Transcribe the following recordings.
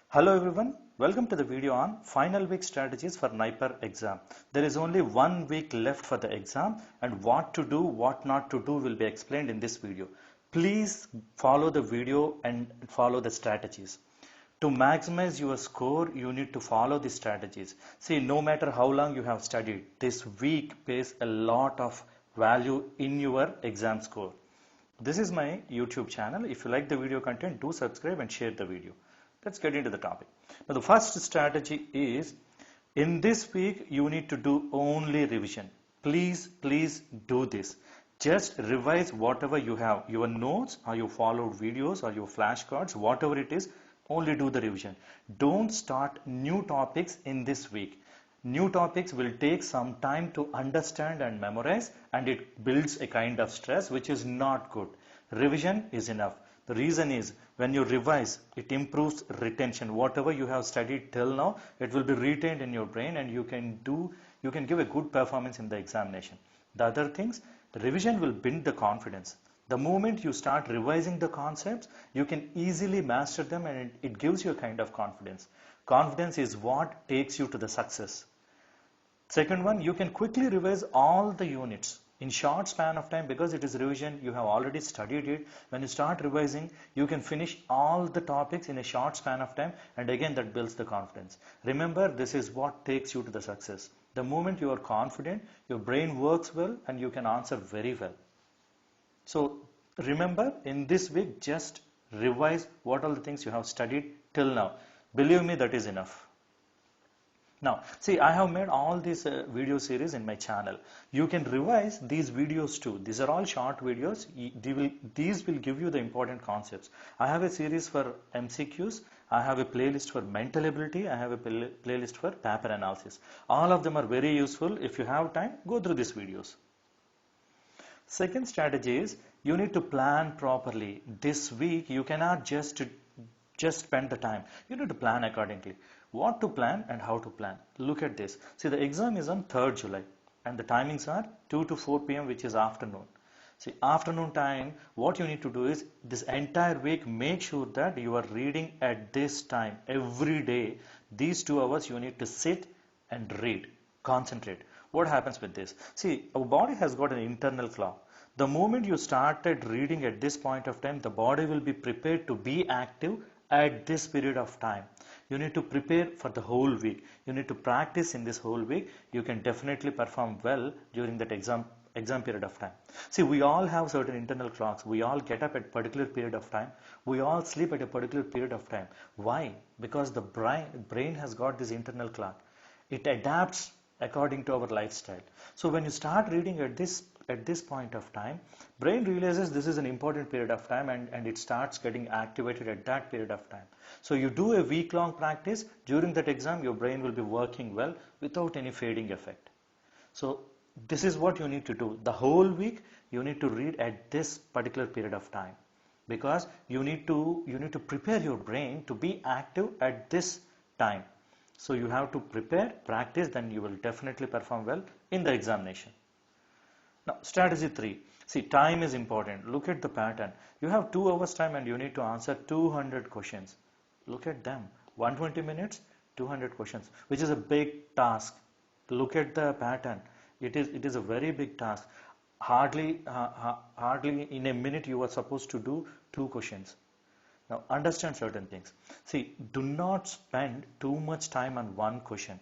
Hello everyone, welcome to the video on final week strategies for NIPER exam. There is only 1 week left for the exam and what to do, what not to do will be explained in this video. Please follow the video and follow the strategies. To maximize your score, you need to follow the strategies. See, no matter how long you have studied, this week pays a lot of value in your exam score. This is my YouTube channel. If you like the video content, do subscribe and share the video. Let's get into the topic. Now, the first strategy is in this week, you need to do only revision. Please do this. Just revise whatever you have, your notes or you followed videos or your flashcards, whatever it is, only do the revision. Don't start new topics in this week. New topics will take some time to understand and memorize, and it builds a kind of stress which is not good. Revision is enough. The reason is when you revise, it improves retention. Whatever you have studied till now, it will be retained in your brain and you can give a good performance in the examination. The other things, the revision will build the confidence. The moment you start revising the concepts, you can easily master them and it gives you a kind of confidence. Confidence is what takes you to the success. Second one, you can quickly revise all the units in short span of time because it is revision, you have already studied it. When you start revising, you can finish all the topics in a short span of time, and again that builds the confidence. Remember, this is what takes you to the success. The moment you are confident, your brain works well and you can answer very well. So remember, in this week, just revise what all the things you have studied till now. Believe me, that is enough. Now, see, I have made all these video series in my channel. You can revise these videos too. These are all short videos. These will give you the important concepts. I have a series for MCQs. I have a playlist for mental ability. I have a playlist for paper analysis. All of them are very useful. If you have time, go through these videos. Second strategy is you need to plan properly. This week, you cannot just spend the time. You need to plan accordingly. What to plan and how to plan. Look at this. See, the exam is on 3rd July and the timings are 2 to 4 p.m. which is afternoon. See, afternoon time, what you need to do is this entire week, make sure that you are reading at this time every day. These 2 hours you need to sit and read, concentrate. What happens with this? See, our body has got an internal clock. The moment you started reading at this point of time, the body will be prepared to be active at this period of time. You need to prepare for the whole week. You need to practice in this whole week. You can definitely perform well during that exam period of time. See, we all have certain internal clocks. We all get up at a particular period of time. We all sleep at a particular period of time. Why? Because the brain has got this internal clock. It adapts according to our lifestyle. So when you start reading at this point of time, brain realizes this is an important period of time and it starts getting activated at that period of time. So you do a week-long practice. During that exam, your brain will be working well without any fading effect. So this is what you need to do. The whole week, you need to read at this particular period of time because you need to prepare your brain to be active at this time. So you have to prepare, practice, then you will definitely perform well in the examination. Now, strategy 3. See, time is important. Look at the pattern. You have 2 hours time and you need to answer 200 questions. Look at them. 120 minutes, 200 questions, which is a big task. Look at the pattern. It is a very big task. Hardly in a minute you are supposed to do 2 questions. Now understand certain things. See, do not spend too much time on one question.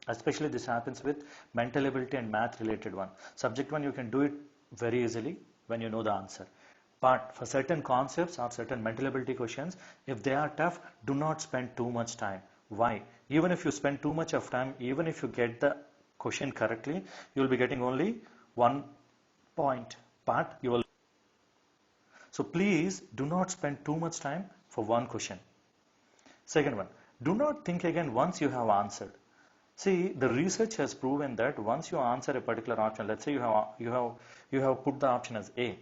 Especially this happens with mental ability and math related one. Subject one, you can do it very easily when you know the answer. But for certain concepts or certain mental ability questions, if they are tough, do not spend too much time. Why? Even if you spend too much of time, even if you get the question correctly, you will be getting only 1 point. But you will. So please do not spend too much time for one question. Second one, do not think again once you have answered. See, the research has proven that once you answer a particular option, let's say you have put the option as A,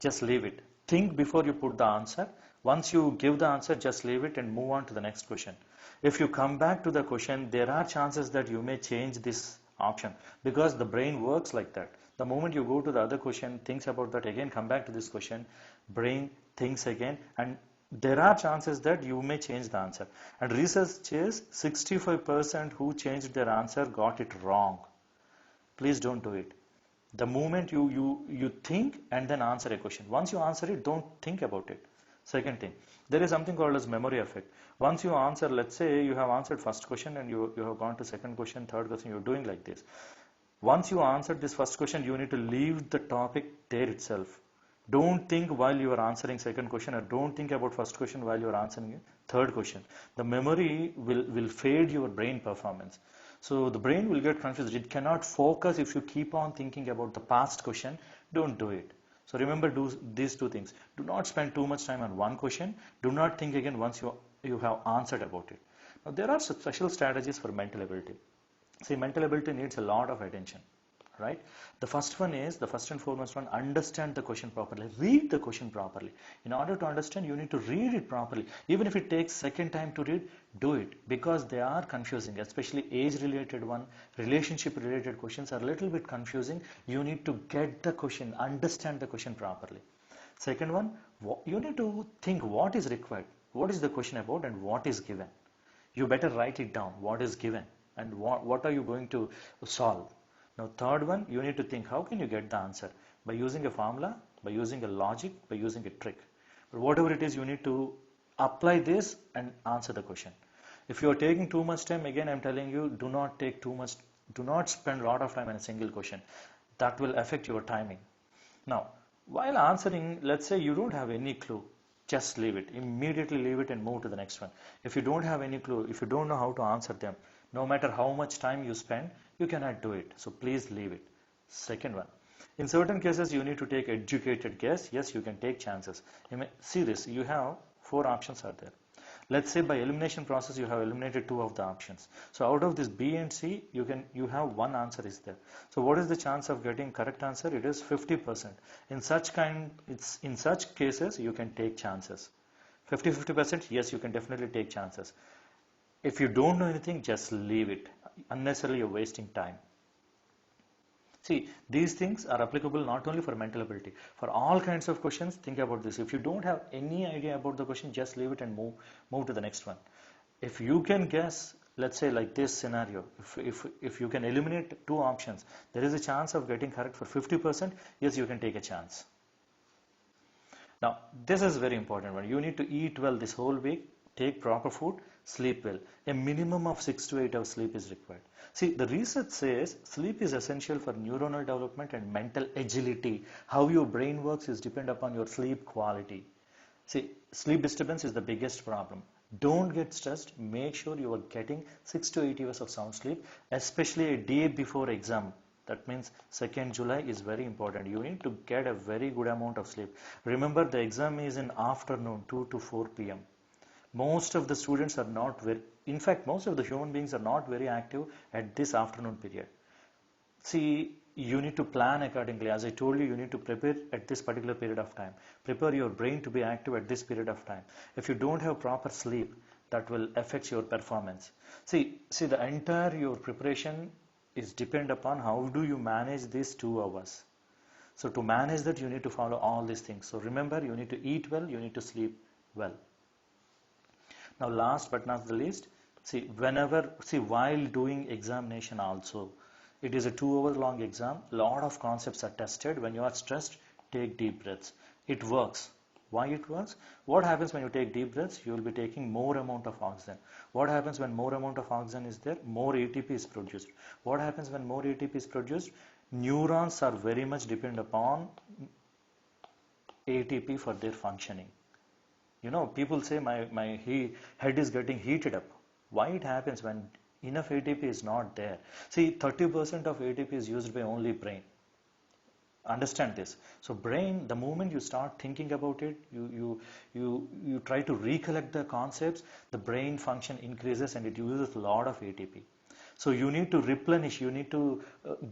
just leave it. Think before you put the answer. Once you give the answer, just leave it and move on to the next question. If you come back to the question, there are chances that you may change this option because the brain works like that. The moment you go to the other question, thinks about that again, come back to this question, brain thinks again and there are chances that you may change the answer. And research says 65% who changed their answer got it wrong. Please don't do it. The moment you think and then answer a question. Once you answer it, don't think about it. Second thing, there is something called as memory effect. Once you answer, let's say you have answered first question and you have gone to second question, third question, you're doing like this. Once you answered this first question, you need to leave the topic there itself. Don't think while you are answering second question, or don't think about first question while you are answering third question. The memory will fade your brain performance. So the brain will get confused. It cannot focus if you keep on thinking about the past question. Don't do it. So remember, do these two things. Do not spend too much time on one question. Do not think again once you have answered about it. Now there are special strategies for mental ability. See, mental ability needs a lot of attention, right? The first and foremost one, understand the question properly. Read the question properly. In order to understand, you need to read it properly. Even if it takes second time to read, do it, because they are confusing, especially age-related one, relationship-related questions are a little bit confusing. You need to get the question, understand the question properly. Second one, you need to think what is required, what is the question about, and what is given. You better write it down, what is given and what are you going to solve. Now third one, you need to think how can you get the answer, by using a formula, by using a logic, by using a trick. But whatever it is, you need to apply this and answer the question. If you are taking too much time, again I'm telling you, do not spend a lot of time on a single question. That will affect your timing. Now while answering, let's say you don't have any clue, just leave it. Immediately leave it and move to the next one. If you don't have any clue, if you don't know how to answer them, no matter how much time you spend, you cannot do it. So please leave it. Second one, in certain cases you need to take educated guess. Yes, you can take chances. You may see this, you have 4 options are there. Let's say by elimination process you have eliminated 2 of the options. So out of this B and C, you have one answer is there. So what is the chance of getting correct answer? It is 50%. In such cases you can take chances. 50%, yes, you can definitely take chances. If you don't know anything, just leave it. Unnecessarily you're wasting time. See, these things are applicable not only for mental ability. For all kinds of questions, think about this. If you don't have any idea about the question, just leave it and move to the next one. If you can guess, let's say like this scenario, if you can eliminate 2 options, there is a chance of getting correct for 50%. Yes, you can take a chance. Now, this is very important one. You need to eat well this whole week. Take proper food, sleep well. A minimum of 6 to 8 hours sleep is required. See, the research says sleep is essential for neuronal development and mental agility. How your brain works is depend upon your sleep quality. See, sleep disturbance is the biggest problem. Don't get stressed. Make sure you are getting 6 to 8 hours of sound sleep, especially a day before exam. That means 2nd July is very important. You need to get a very good amount of sleep. Remember, the exam is in afternoon, 2 to 4 p.m. Most of the students are not very, in fact, most of the human beings are not very active at this afternoon period. See, you need to plan accordingly. As I told you, you need to prepare at this particular period of time. Prepare your brain to be active at this period of time. If you don't have proper sleep, that will affect your performance. See, the entire your preparation is depend upon how do you manage these 2 hours. So to manage that, you need to follow all these things. So remember, you need to eat well, you need to sleep well. Now last but not the least, while doing examination also, it is a 2 hour long exam, lot of concepts are tested. When you are stressed, take deep breaths. It works. Why it works? What happens when you take deep breaths? You will be taking more amount of oxygen. What happens when more amount of oxygen is there? More ATP is produced. What happens when more ATP is produced? Neurons are very much depend upon ATP for their functioning. You know, people say my head is getting heated up. Why it happens? When enough ATP is not there. See, 30% of ATP is used by only brain. Understand this. So brain, the moment you start thinking about it, you try to recollect the concepts, the brain function increases and it uses a lot of ATP. So you need to replenish, you need to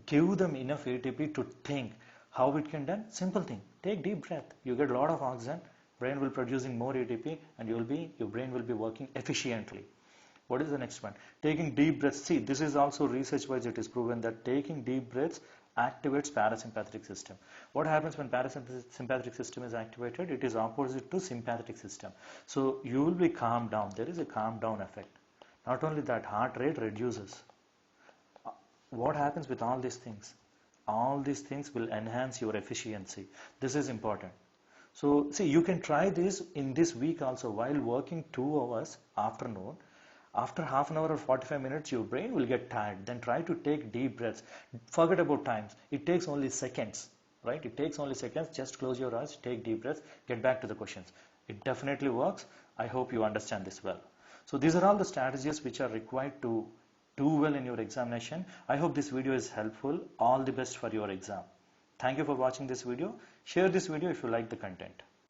give them enough ATP to think. How it can done? Simple thing. Take deep breath. You get a lot of oxygen. Brain will producing more ATP and your brain will be working efficiently. What is the next one? Taking deep breaths. See, this is also research wise it is proven that taking deep breaths activates parasympathetic system. What happens when parasympathetic system is activated? It is opposite to sympathetic system. So you will be calmed down. There is a calm down effect. Not only that, heart rate reduces. What happens with all these things? All these things will enhance your efficiency. This is important. So see, you can try this in this week also while working 2 hours afternoon. After half an hour or 45 minutes, your brain will get tired. Then try to take deep breaths. Forget about times. It takes only seconds, right? It takes only seconds. Just close your eyes, take deep breaths, get back to the questions. It definitely works. I hope you understand this well. So these are all the strategies which are required to do well in your examination. I hope this video is helpful. All the best for your exam. Thank you for watching this video. Share this video if you like the content.